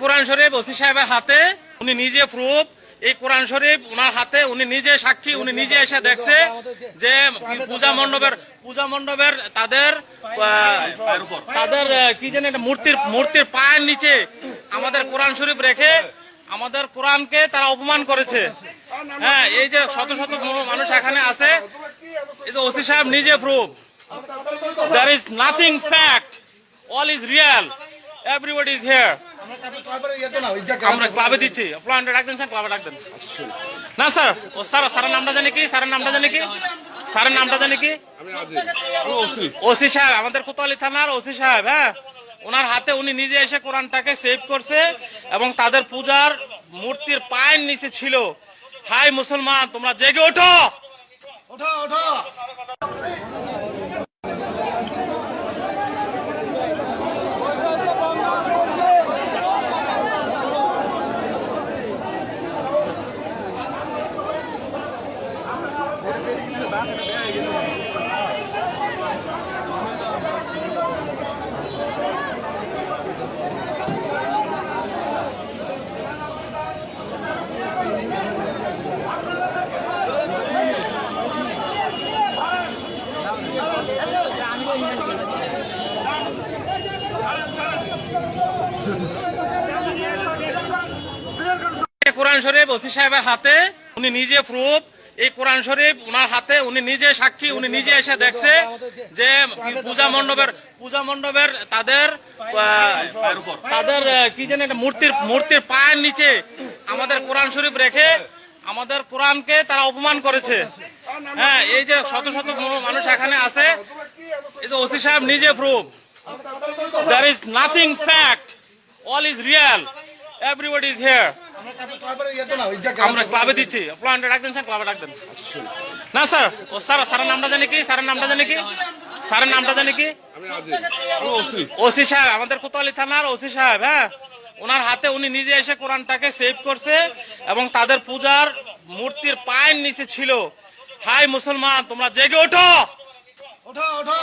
কোরআন শরীফ OC সাহেবের হাতে, উনি নিজে প্রুফ। এই কোরআন শরীফ ওনার হাতে, উনি নিজে সাক্ষী, উনি নিজে এসে দেখছে যে পূজা মণ্ডপের তাদের কি জানি মূর্তির পায়ের নিচে আমাদের কোরআন শরীফ রেখে আমাদের কোরআনকে তারা অপমান করেছে। হ্যাঁ, এই যে শত শত মানুষ এখানে আছে, এই যে ওসি সাহেব নিজে proof. There is nothing fact, all is real, everybody is here. আমরা ক্লাবে দিচ্ছি, ফ্লান্ডে ডাক দেন স্যার, ক্লাবে ডাক দেন। না স্যার, ও স্যারের নামটা জানি কি? স্যারের নামটা জানি কি? ওসি সাহেব, আমাদের কোতোয়ালি থানার ওসি সাহেব। হ্যাঁ, ওনার হাতে, উনি নিজে এসে কোরআনটাকে সেভ করছে এবং তাদের পূজার মূর্তির পায়ের নিচে ছিল। হাই মুসলমান, তোমরা জেগে ওঠো, ওঠো ওঠো। কোরআন শরীফ ওসি সাহেবের হাতে, উনি নিজে প্রুফ। এই কোরআন শরীফ ওনার হাতে, উনি নিজে সাক্ষী, উনি নিজে এসে দেখছে যে পূজা মণ্ডপের তাদের কি জানি মূর্তির পায়ের নিচে আমাদের কোরআন শরীফ রেখে আমাদের কোরআনকে তারা অপমান করেছে। হ্যাঁ, এই যে শত শত মানুষ এখানে আছে, এই যে ওসি সাহেব নিজে proof. There is nothing fact, all is real, everybody is here. আমরা ক্লাবে দিচ্ছি, ফ্লান্ডে ডাক দেন স্যার, ক্লাবে ডাক দেন। না স্যার, ও স্যারের নামটা জানি কি? স্যারের নামটা জানি কি? ওসি সাহেব, আমাদের কোতোয়ালি থানার ওসি সাহেব। হ্যাঁ, ওনার হাতে, উনি নিজে এসে কোরআনটাকে সেভ করছে এবং তাদের পূজার মূর্তির পায়ের নিচে ছিল। হাই মুসলমান, তোমরা জেগে ওঠো, ওঠো ওঠো।